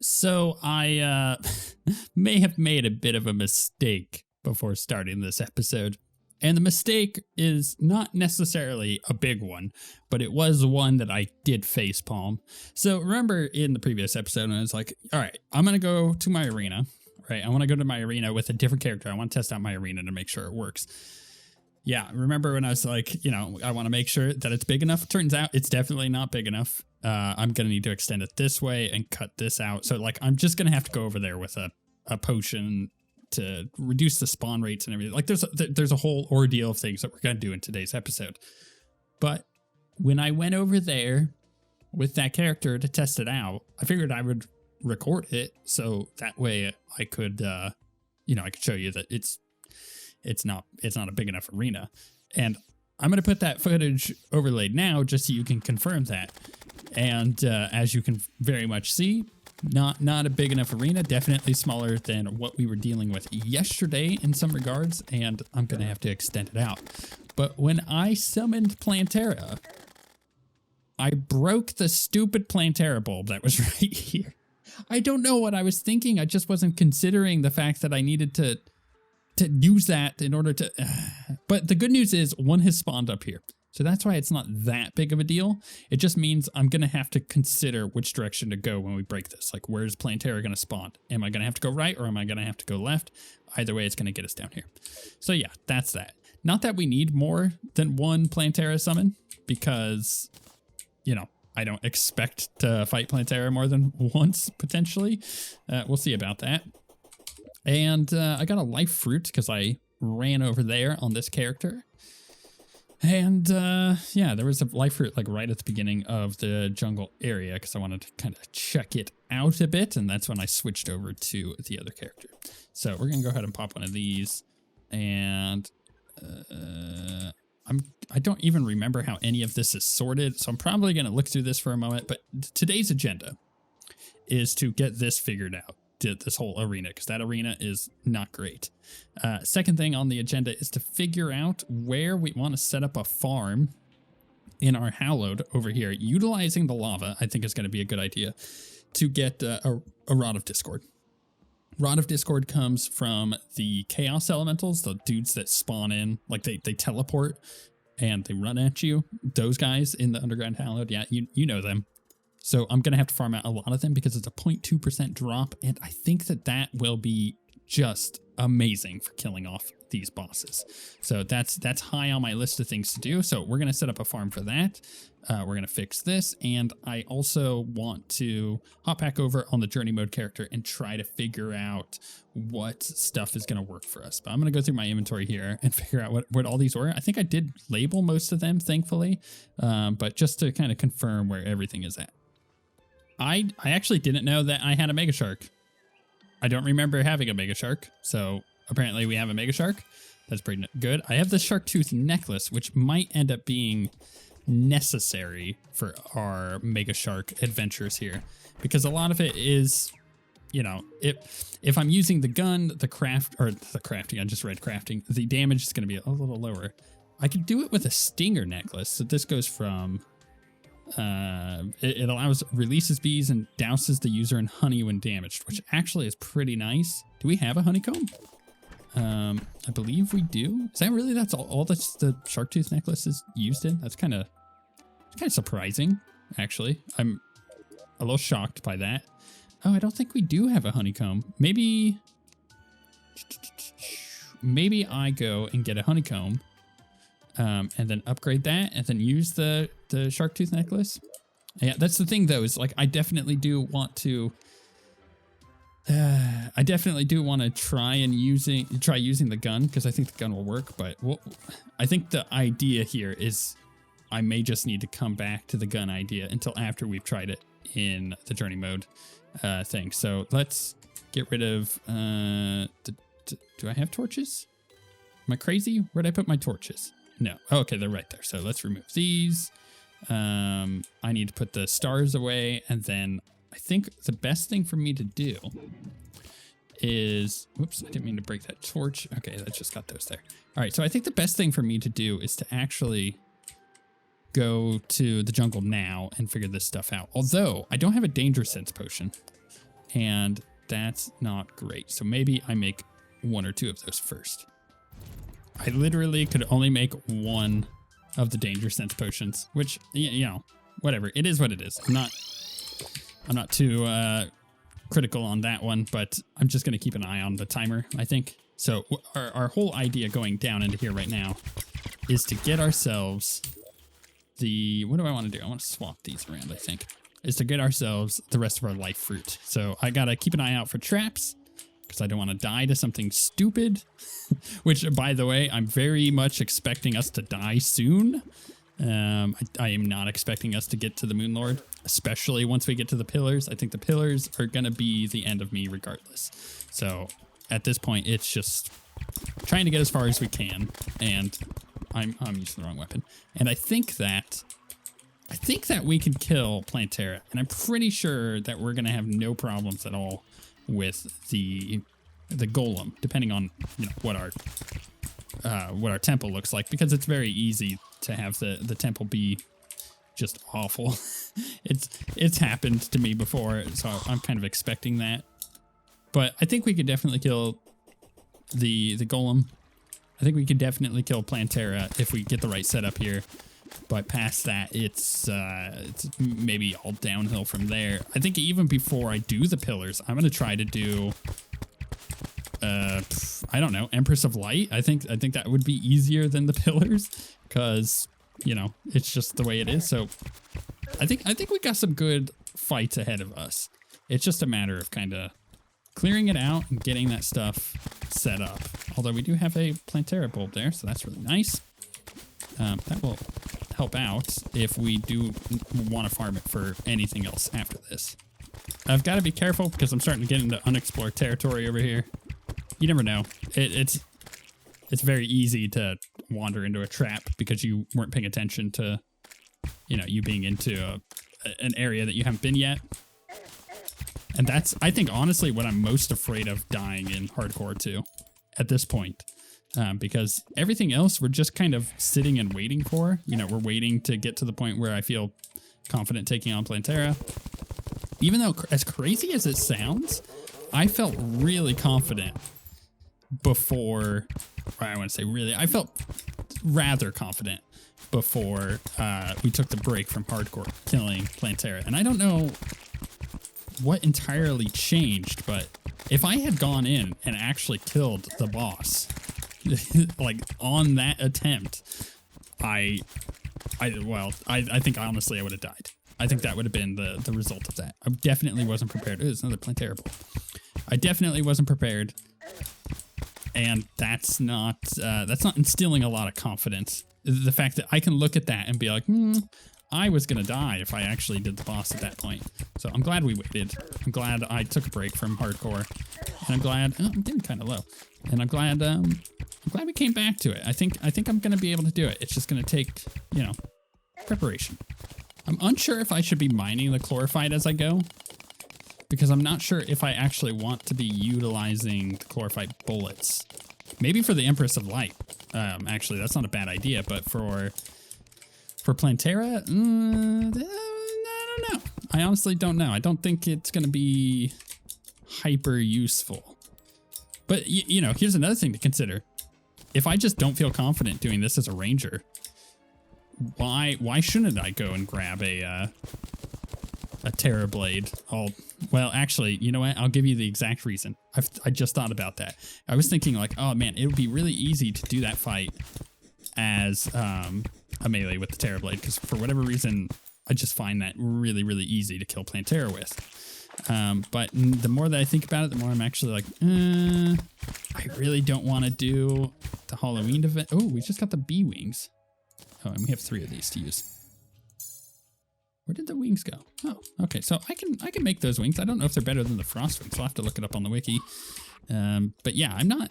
So I may have made a bit of a mistake before starting this episode. And the mistake is not necessarily a big one, but it was one that I did facepalm. So remember in the previous episode, I was like, all right, I'm going to go to my arena, right? I want to go to my arena with a different character. I want to test out my arena to make sure it works. Yeah, remember when I was like, I want to make sure that it's big enough. It turns out it's definitely not big enough. I'm going to need to extend it this way and cut this out. So like, I'm just going to have to go over there with a potion to reduce the spawn rates and everything. Like there's a whole ordeal of things that we're going to do in today's episode. But when I went over there with that character to test it out, I figured I would record it. So that way I could, I could show you that it's not a big enough arena. And I'm going to put that footage overlaid now just so you can confirm that. And as you can very much see, not a big enough arena, definitely smaller than what we were dealing with yesterday in some regards, and I'm going to have to extend it out. But when I summoned Plantera, I broke the stupid Plantera bulb that was right here. I don't know what I was thinking. I just wasn't considering the fact that I needed to use that in order to... But the good news is one has spawned up here. So that's why it's not that big of a deal. It just means I'm going to have to consider which direction to go when we break this. Like, where's Plantera going to spawn? Am I going to have to go right or am I going to have to go left? Either way, it's going to get us down here. So yeah, that's that. Not that we need more than one Plantera summon because, I don't expect to fight Plantera more than once, potentially. We'll see about that. And I got a life fruit because I ran over there on this character. And yeah, there was a life fruit like right at the beginning of the jungle area because I wanted to kind of check it out a bit. And that's when I switched over to the other character. So we're going to go ahead and pop one of these. And I don't even remember how any of this is sorted. So I'm probably going to look through this for a moment. But today's agenda is to get this figured out. This whole arena, because that arena is not great. Second thing on the agenda is to figure out where we want to set up a farm in our hallowed over here. Utilizing the lava, I think, is going to be a good idea to get a Rod of Discord. Rod of Discord comes from the Chaos Elementals, the dudes that spawn in, like they teleport and they run at you. Those guys in the Underground Hallowed, yeah, you know them. So I'm going to have to farm out a lot of them because it's a 0.2% drop. And I think that will be just amazing for killing off these bosses. So that's high on my list of things to do. So we're going to set up a farm for that. We're going to fix this. And I also want to hop back over on the journey mode character and try to figure out what stuff is going to work for us. But I'm going to go through my inventory here and figure out what all these were. I think I did label most of them, thankfully. But just to kind of confirm where everything is at. I actually didn't know that I had a megashark. I don't remember having a megashark, so apparently we have a megashark. That's pretty good. I have the shark tooth necklace, which might end up being necessary for our megashark adventures here, because a lot of it is, if I'm using the gun, the crafting, I just read crafting, the damage is going to be a little lower. I could do it with a stinger necklace. So this goes from... it releases bees and douses the user in honey when damaged, which actually is pretty nice. Do we have a honeycomb? I believe we do. Is that really, that's all that the shark tooth necklace is used in? That's kind of surprising, actually. I'm a little shocked by that. Oh, I don't think we do have a honeycomb. Maybe I go and get a honeycomb. And then upgrade that and then use the shark tooth necklace. Yeah, that's the thing though, is like I definitely do want to try using the gun, because I think the gun will work, but I think the idea here is I may just need to come back to the gun idea until after we've tried it in the journey mode thing. So let's get rid of do I have torches? Am I crazy? Where'd I put my torches? No. Oh, okay, they're right there. So let's remove these. I need to put the stars away. And then I think the best thing for me to do is... Whoops, I didn't mean to break that torch. Okay, that just got those there. All right, so I think the best thing for me to do is to actually go to the jungle now and figure this stuff out. Although I don't have a danger sense potion, and that's not great. So maybe I make 1 or 2 of those first. I literally could only make 1 of the danger sense potions, which, you know, whatever. It is what it is. I'm not too critical on that one, but I'm just going to keep an eye on the timer, I think. So our whole idea going down into here right now is to get ourselves what do I want to do? I want to swap these around, I think. Is to get ourselves the rest of our life fruit. So I got to keep an eye out for traps because I don't want to die to something stupid, which, by the way, I'm very much expecting us to die soon. I am not expecting us to get to the Moon Lord, especially once we get to the pillars. I think the pillars are going to be the end of me regardless. So at this point, it's just trying to get as far as we can. And I'm using the wrong weapon. And I think that we can kill Plantera. And I'm pretty sure that we're going to have no problems at all with the golem, depending on, you know, what our temple looks like, because it's very easy to have the temple be just awful. It's happened to me before, so I'm kind of expecting that. But I think we could definitely kill the golem. I think we could definitely kill Plantera if we get the right setup here. But past that, it's maybe all downhill from there. I think even before I do the pillars, I'm gonna try to do I don't know, Empress of Light. I think that would be easier than the pillars because, you know, it's just the way it is. So I think we got some good fights ahead of us. It's just a matter of kind of clearing it out and getting that stuff set up. Although we do have a Plantera bulb there, so that's really nice. That will help out if we do want to farm it for anything else after this. I've got to be careful because I'm starting to get into unexplored territory over here. You never know. It's very easy to wander into a trap because you weren't paying attention to, you know, you being into an area that you haven't been yet. And that's, I think, honestly, what I'm most afraid of dying in hardcore to at this point. Because everything else we're just kind of sitting and waiting for. You know, we're waiting to get to the point where I feel confident taking on Plantera. Even though, as crazy as it sounds, I felt really confident before, I want to say really, I felt rather confident before we took the break from hardcore killing Plantera. And I don't know what entirely changed, but if I had gone in and actually killed the boss, like on that attempt, I think honestly I would have died. I think that would have been the result of that. I definitely wasn't prepared. It's another Plantera bulb. I definitely wasn't prepared, and that's not instilling a lot of confidence. The fact that I can look at that and be like, I was gonna die if I actually did the boss at that point. So I'm glad we waited. I'm glad I took a break from hardcore, and I'm glad I'm getting kind of low, and I'm glad we came back to it. I think I'm gonna be able to do it. It's just gonna take, you know, preparation. I'm unsure if I should be mining the chlorophyte as I go, because I'm not sure if I actually want to be utilizing the chlorophyte bullets. Maybe for the Empress of Light. Actually, that's not a bad idea, but for Plantera, I don't know. I honestly don't know. I don't think it's going to be hyper useful. But, you know, here's another thing to consider. If I just don't feel confident doing this as a ranger, why shouldn't I go and grab a Terra Blade? Well, actually, you know what? I'll give you the exact reason. I just thought about that. I was thinking like, oh man, it would be really easy to do that fight as a melee with the Terra Blade, because for whatever reason, I just find that really, really easy to kill Plantera with. But the more that I think about it, the more I'm actually like, I really don't want to do the Halloween event. Oh, we just got the bee wings. Oh, and we have 3 of these to use. Where did the wings go? Oh, okay. So I can make those wings. I don't know if they're better than the frost wings. I'll have to look it up on the wiki. But yeah, I'm not.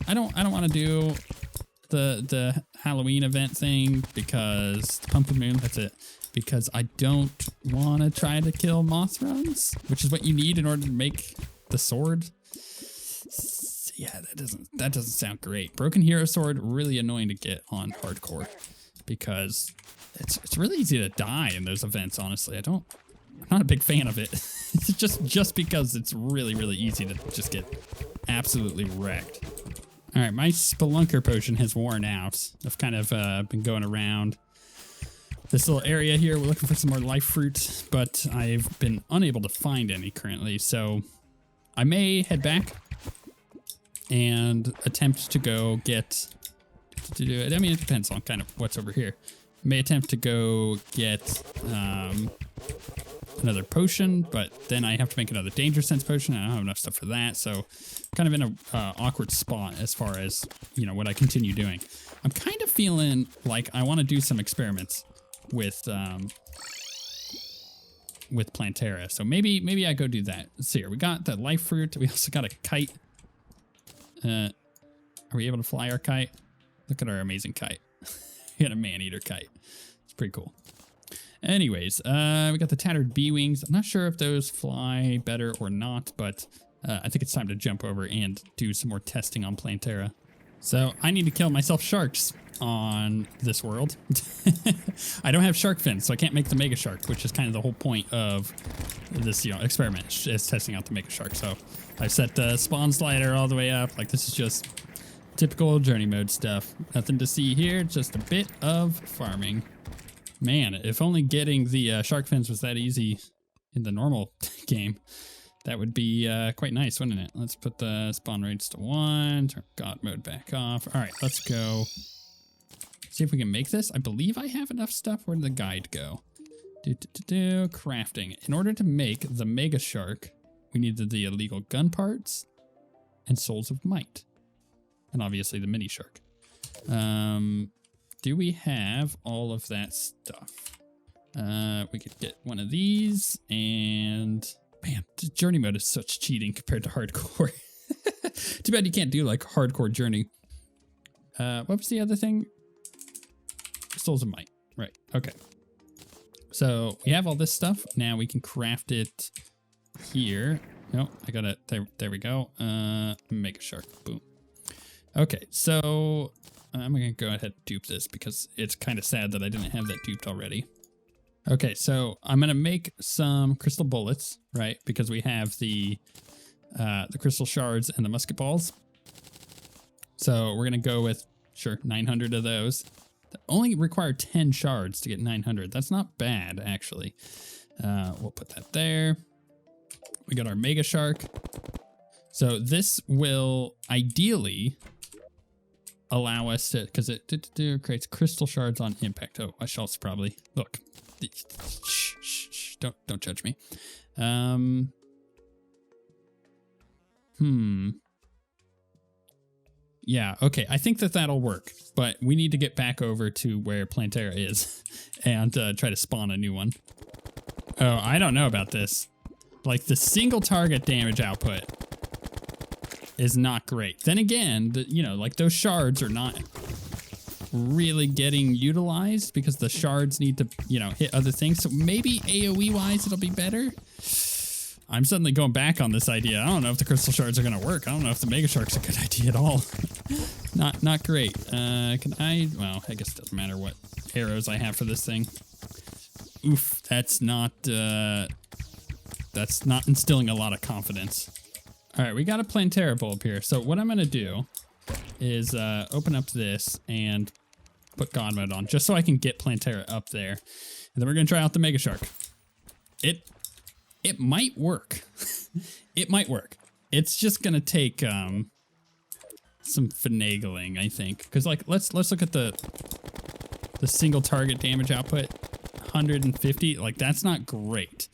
I don't want to do the Halloween event thing because the pumpkin moon. That's it. Because I don't want to try to kill moth runs, which is what you need in order to make the sword. Yeah, that doesn't sound great. Broken Hero Sword, really annoying to get on hardcore because It's really easy to die in those events, honestly. I'm not a big fan of it. It's just because it's really, really easy to just get absolutely wrecked. All right, my Spelunker potion has worn out. I've kind of been going around this little area here. We're looking for some more life fruit, but I've been unable to find any currently. So I may head back and attempt to go get... I mean, it depends on kind of what's over here. May attempt to go get another potion, but then I have to make another danger sense potion. I don't have enough stuff for that, so kind of in a awkward spot as far as, you know, what I continue doing. I'm kind of feeling like I want to do some experiments with Plantera, so maybe I go do that. Let's see here. We got the life fruit. We also got a kite. Are we able to fly our kite? Look at our amazing kite. We got a man-eater kite. It's pretty cool. Anyways, we got the tattered bee wings. I'm not sure if those fly better or not, but I think it's time to jump over and do some more testing on Plantera. So I need to kill myself sharks on this world. I don't have shark fins, so I can't make the megashark, which is kind of the whole point of this, you know, experiment, is testing out the megashark. So I set the spawn slider all the way up. Like, this is just typical journey mode stuff. Nothing to see here, just a bit of farming. Man, if only getting the shark fins was that easy in the normal game, that would be quite nice, wouldn't it? Let's put the spawn rates to 1, turn God mode back off. All right, let's go see if we can make this. I believe I have enough stuff. Where did the guide go? Crafting. In order to make the mega shark, we needed the illegal gun parts and souls of might. And obviously the mini shark. Do we have all of that stuff? We could get one of these, and man, journey mode is such cheating compared to hardcore. Too bad you can't do like hardcore journey. What was the other thing? Souls of might. Right. Okay. So we have all this stuff. Now we can craft it here. No, I got it. There we go. Mega shark. Boom. Okay, so I'm going to go ahead and dupe this because it's kind of sad that I didn't have that duped already. Okay, so I'm going to make some crystal bullets, right? Because we have the crystal shards and the musket balls. So we're going to go with, sure, 900 of those. That only require 10 shards to get 900. That's not bad, actually. We'll put that there. We got our mega shark. So this will ideally allow us to, because it creates crystal shards on impact. Oh, I shall probably look. Shh, don't judge me. Yeah, okay. I think that'll work, but we need to get back over to where Plantera is and try to spawn a new one. Oh, I don't know about this. Like, the single target damage output is not great. Then again, you know, like, those shards are not really getting utilized because the shards need to, you know, hit other things. So maybe AoE wise it'll be better. I'm suddenly going back on this idea. I don't know if the crystal shards are going to work. I don't know if the mega shark's a good idea at all. Not great. Can I? Well, I guess it doesn't matter what arrows I have for this thing. Oof, that's not instilling a lot of confidence. All right, we got a Plantera bulb here. So what I'm going to do is open up this and put God mode on just so I can get Plantera up there. And then we're going to try out the mega shark. It might work. It might work. It's just going to take some finagling, I think. Because, like, let's look at the single target damage output. 150. Like, that's not great.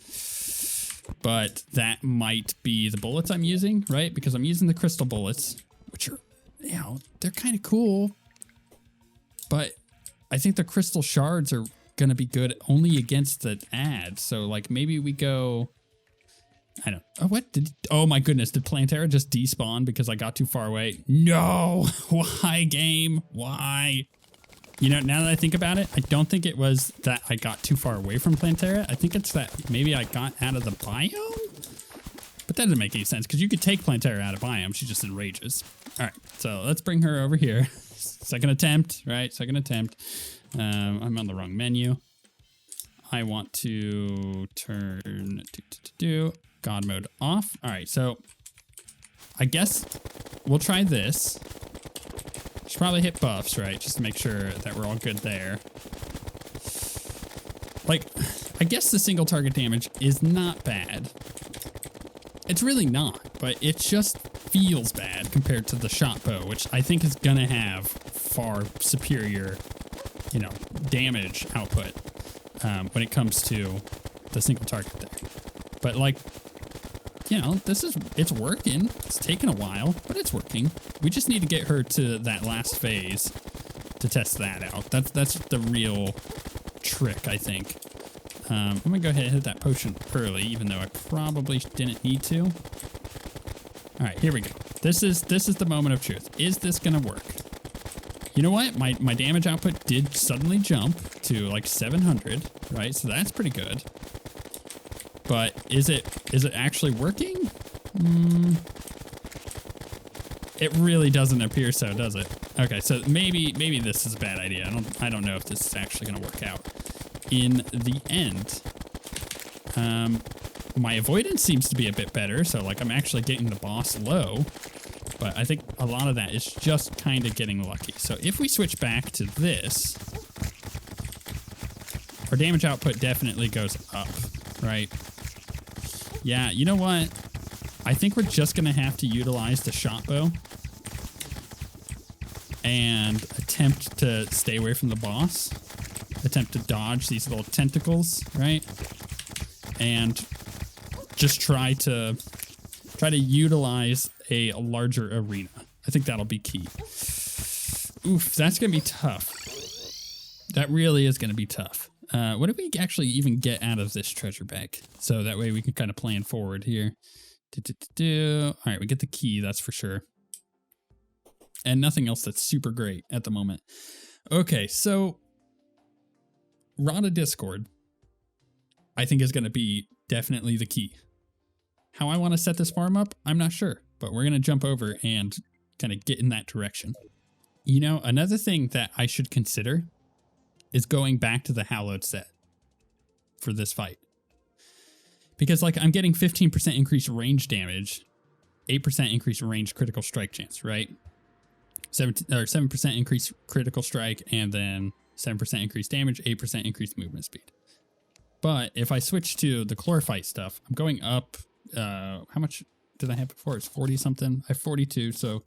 But that might be the bullets I'm using, right? Because I'm using the crystal bullets, which are, you know, they're kind of cool. But I think the crystal shards are going to be good only against the ad. So, like, maybe we go... I don't... Oh, what? Oh, my goodness. Did Plantera just despawn because I got too far away? No! Why, game? Why? You know, now that I think about it, I don't think it was that I got too far away from Plantera. I think it's that maybe I got out of the biome? But that doesn't make any sense because you could take Plantera out of biome. She just enrages. All right, so let's bring her over here. Second attempt, right? Second attempt. I'm on the wrong menu. I want to turn God mode off. All right, so I guess we'll try this. Should probably hit buffs, right? Just to make sure that we're all good there. Like, I guess the single target damage is not bad. It's really not, but it just feels bad compared to the shot bow, which I think is gonna have far superior, you know, damage output when it comes to the single target there. But like, you know, it's working. It's taken a while, but it's working. We just need to get her to that last phase to test that out. That's the real trick, I think. I'm gonna go ahead and hit that potion early, even though I probably didn't need to. All right, here we go. This is the moment of truth. Is this gonna work? You know what? My damage output did suddenly jump to like 700, right? So that's pretty good. But is it actually working? It really doesn't appear so, does it? Okay, so maybe this is a bad idea. I don't know if this is actually gonna work out. In the end, my avoidance seems to be a bit better, so like I'm actually getting the boss low, but I think a lot of that is just kind of getting lucky. So if we switch back to this, our damage output definitely goes up, right? Yeah, you know what? I think we're just gonna have to utilize the shot bow and attempt to stay away from the boss. Attempt to dodge these little tentacles, right? And just try to utilize a larger arena. I think that'll be key. Oof, that's gonna be tough. That really is gonna be tough. What did we actually even get out of this treasure bag? So that way we can kind of plan forward here. All right, we get the key, that's for sure. And nothing else that's super great at the moment. Okay, so Rod of Discord, I think, is going to be definitely the key. How I want to set this farm up, I'm not sure, but we're going to jump over and kind of get in that direction. You know, another thing that I should consider is going back to the Hallowed set for this fight. Because, like, I'm getting 15% increased range damage, 8% increased range critical strike chance, right? 7% increased critical strike, and then 7% increased damage, 8% increased movement speed. But if I switch to the chlorophyte stuff, I'm going up, how much did I have before? It's 40 something. I have 42, so,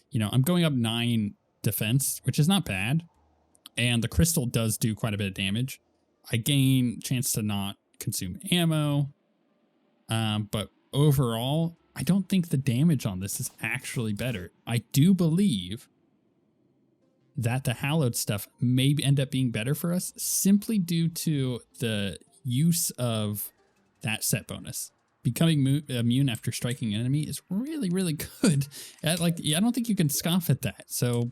you know, I'm going up 9 defense, which is not bad. And the crystal does do quite a bit of damage. I gain chance to not consume ammo. But overall, I don't think the damage on this is actually better. I do believe that the hallowed stuff may end up being better for us simply due to the use of that set bonus. Becoming immune after striking an enemy is really, really good. I don't think you can scoff at that. So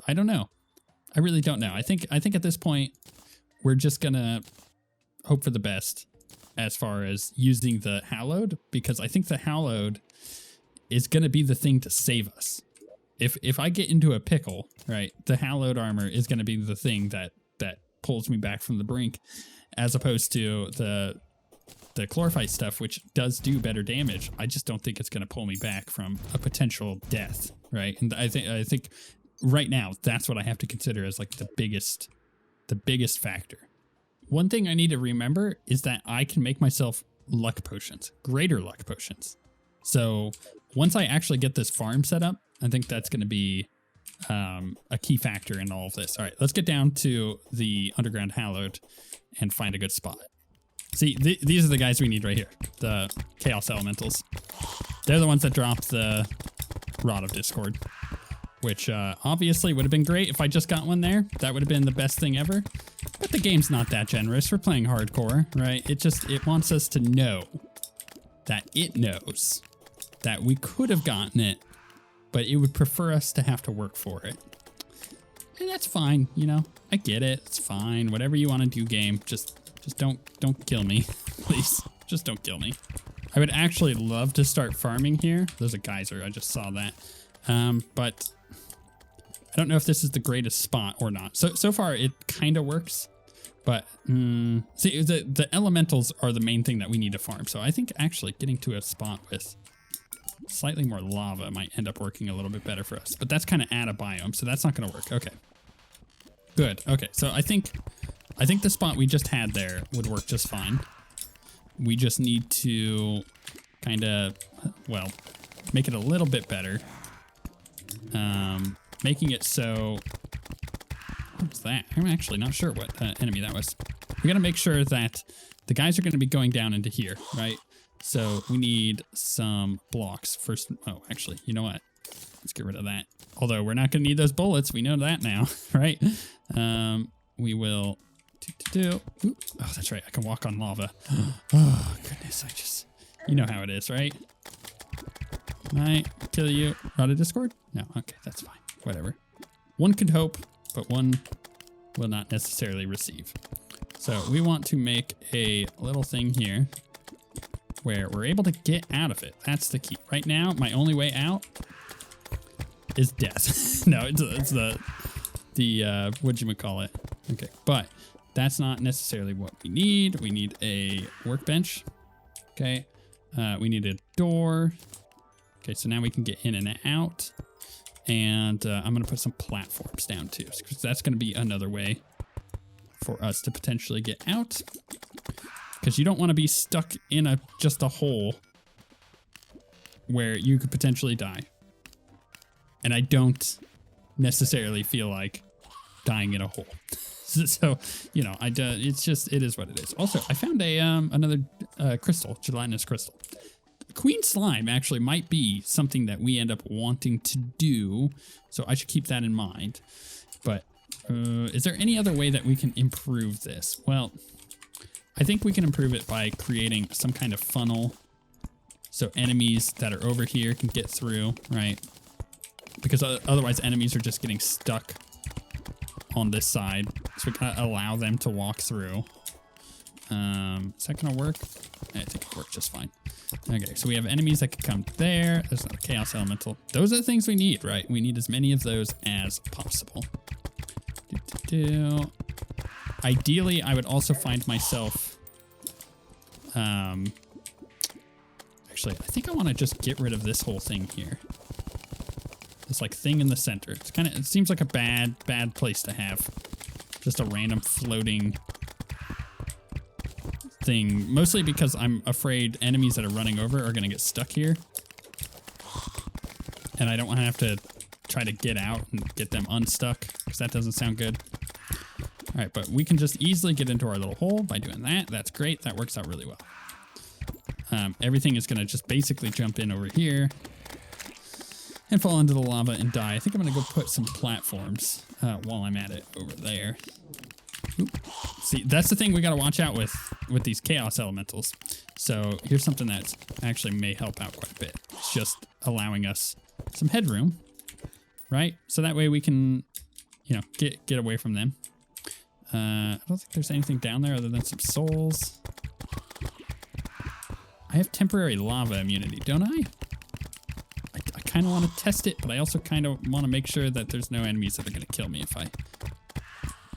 I don't know. I really don't know. I think at this point we're just gonna hope for the best as far as using the hallowed, because I think the hallowed is gonna be the thing to save us. If I get into a pickle, right, the hallowed armor is gonna be the thing that pulls me back from the brink, as opposed to the chlorophyte stuff, which does do better damage. I just don't think it's gonna pull me back from a potential death, right? And I think right now that's what I have to consider as like the biggest factor. One thing I need to remember is that I can make myself luck potions, greater luck potions. So once I actually get this farm set up, I think that's going to be a key factor in all of this. All right, let's get down to the underground hallowed and find a good spot. See, these are the guys we need right here, the chaos elementals. They're the ones that drop the Rod of Discord, which obviously would have been great if I just got one there. That would have been the best thing ever. But the game's not that generous. We're playing hardcore, right? It wants us to know that it knows that we could have gotten it, but it would prefer us to have to work for it. And that's fine, you know. I get it. It's fine. Whatever you want to do, game. Just don't kill me, please. Just don't kill me. I would actually love to start farming here. There's a geyser. I just saw that. But I don't know if this is the greatest spot or not. So far, it kind of works. But, see, the elementals are the main thing that we need to farm. So I think actually getting to a spot with slightly more lava might end up working a little bit better for us. But that's kind of out of biome, so that's not going to work. Okay. Good. Okay, so I think the spot we just had there would work just fine. We just need to kind of, well, make it a little bit better. Making it so... What was that? I'm actually not sure what enemy that was. We got to make sure that the guys are going to be going down into here, right? So we need some blocks first. Oh, actually, you know what? Let's get rid of that. Although we're not going to need those bullets. We know that now, right? We will... Ooh. Oh, that's right. I can walk on lava. Oh, goodness. You know how it is, right? Can I kill you? Out of Discord? No. Okay, that's fine. Whatever. One could hope, but one will not necessarily receive. So we want to make a little thing here where we're able to get out of it. That's the key. Right now, my only way out is death. No, it's the whatchamacallit. Okay, but that's not necessarily what we need. We need a workbench. Okay, we need a door. Okay, so now we can get in and out. And I'm going to put some platforms down too, because that's going to be another way for us to potentially get out. Because you don't want to be stuck in just a hole where you could potentially die. And I don't necessarily feel like dying in a hole. So, you know, it is what it is. Also, I found another crystal, gelatinous crystal. Queen slime actually might be something that we end up wanting to do, so I should keep that in mind. But is there any other way that we can improve this? Well, I think we can improve it by creating some kind of funnel so enemies that are over here can get through, right? Because otherwise enemies are just getting stuck on this side, so we kind of allow them to walk through. Is that gonna work? I think it worked just fine. Okay, so we have enemies that can come there. There's not a chaos elemental. Those are the things we need, right? We need as many of those as possible. Ideally, I would also find myself... Actually, I think I want to just get rid of this whole thing here. This like thing in the center. It seems like a bad place to have. Just a random floating thing, mostly because I'm afraid enemies that are running over are going to get stuck here. And I don't want to have to try to get out and get them unstuck, because that doesn't sound good. All right, but we can just easily get into our little hole by doing that. That's great. That works out really well. Everything is going to just basically jump in over here and fall into the lava and die. I think I'm going to go put some platforms while I'm at it over there. Oop. See, that's the thing we got to watch out with these chaos elementals. So here's something that actually may help out quite a bit. It's just allowing us some headroom, right? So that way we can, you know, get away from them. I don't think there's anything down there other than some souls. I have temporary lava immunity, don't I? I kind of want to test it, but I also kind of want to make sure that there's no enemies that are going to kill me if I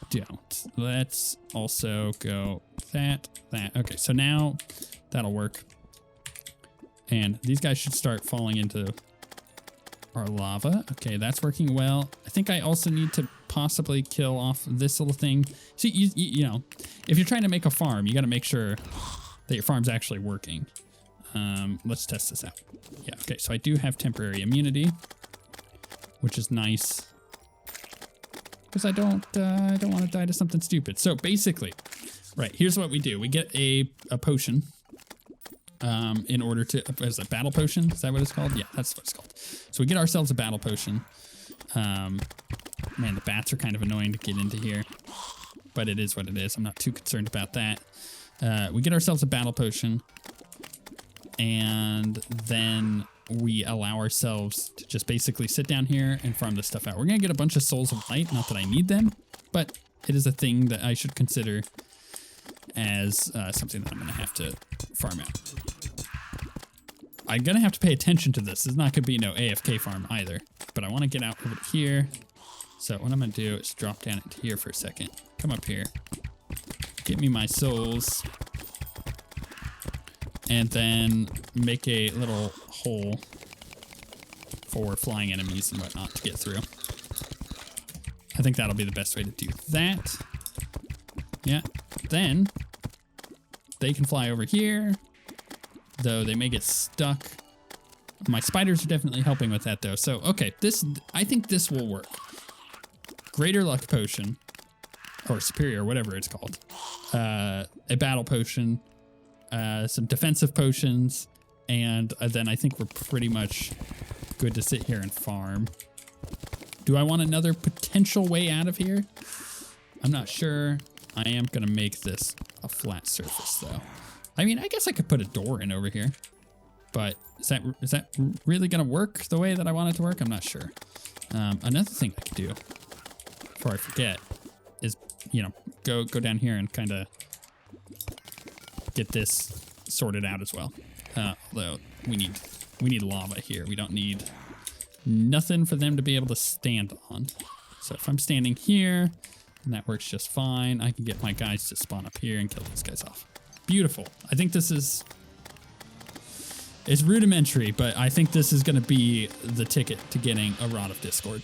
don't. Let's also go that. Okay, so now that'll work. And these guys should start falling into our lava. Okay, that's working well. I think I also need to possibly kill off this little thing. See, you know, if you're trying to make a farm, you got to make sure that your farm's actually working. Let's test this out. Yeah, okay, so I do have temporary immunity, which is nice. Because I don't want to die to something stupid. So basically, right, here's what we do. We get a potion in order to, is it a battle potion? Is that what it's called? Yeah, that's what it's called. So we get ourselves a battle potion. Man, the bats are kind of annoying to get into here, but it is what it is. I'm not too concerned about that. We get ourselves a battle potion, and then we allow ourselves to just basically sit down here and farm this stuff out. We're going to get a bunch of souls of light. Not that I need them, but it is a thing that I should consider as something that I'm going to have to farm out. I'm going to have to pay attention to this. There's not going to be no AFK farm either, but I want to get out over here So what I'm gonna do is drop down into here for a second. Come up here. Get me my souls. And then make a little hole for flying enemies and whatnot to get through. I think that'll be the best way to do that. Yeah. Then they can fly over here, though they may get stuck. My spiders are definitely helping with that, though. So, okay, I think this will work. Greater luck potion, or superior, whatever it's called. A battle potion, some defensive potions, and then I think we're pretty much good to sit here and farm. Do I want another potential way out of here? I'm not sure. I am gonna make this a flat surface, though. I mean, I guess I could put a door in over here, but is that really gonna work the way that I want it to work? I'm not sure. Another thing I could do before I forget is, you know, go down here and kind of get this sorted out as well. Although we need lava here. We don't need nothing for them to be able to stand on. So if I'm standing here, and that works just fine, I can get my guys to spawn up here and kill these guys off. Beautiful. I think this is... It's rudimentary, but I think this is going to be the ticket to getting a Rod of Discord.